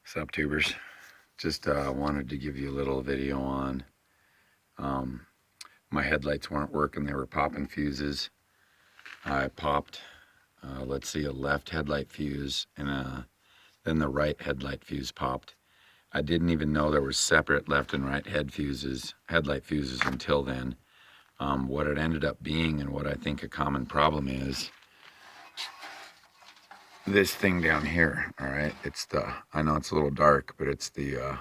Sup, tubers? Just wanted to give you a little video on my headlights weren't working. They were popping fuses. I popped, let's see, a left headlight fuse, and then the right headlight fuse popped. I didn't even know there were separate left and right headlight fuses until then. What it ended up being, and what I think a common problem is, this thing down here. All right, I know it's a little dark, but it's the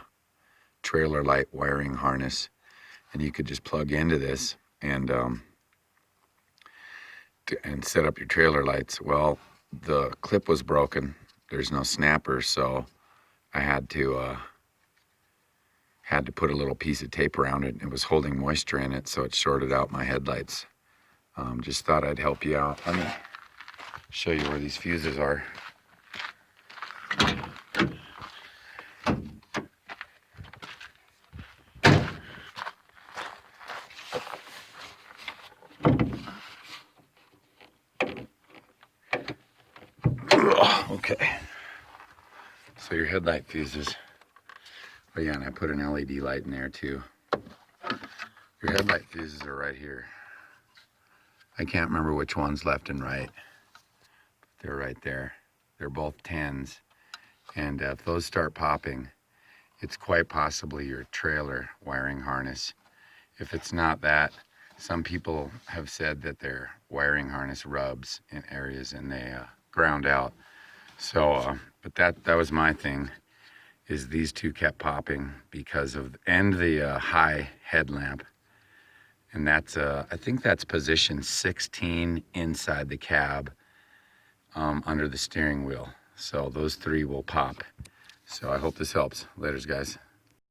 trailer light wiring harness, and you could just plug into this and set up your trailer lights. Well, the clip was broken. There's no snapper, so I had to put a little piece of tape around it. It was holding moisture in it, so it shorted out my headlights. Just thought I'd help you out. Let me show you where these fuses are. Okay, so your headlight fuses. Oh yeah, and I put an LED light in there too. Your headlight fuses are right here. I can't remember which one's left and right. They're right there. They're both 10s. And if those start popping, it's quite possibly your trailer wiring harness. If it's not that, some people have said that their wiring harness rubs in areas and they ground out. So, but that was my thing, is these two kept popping because of, and the high headlamp. And that's, I think that's position 16 inside the cab, under the steering wheel. So those three will pop. So I hope this helps. Laters, guys.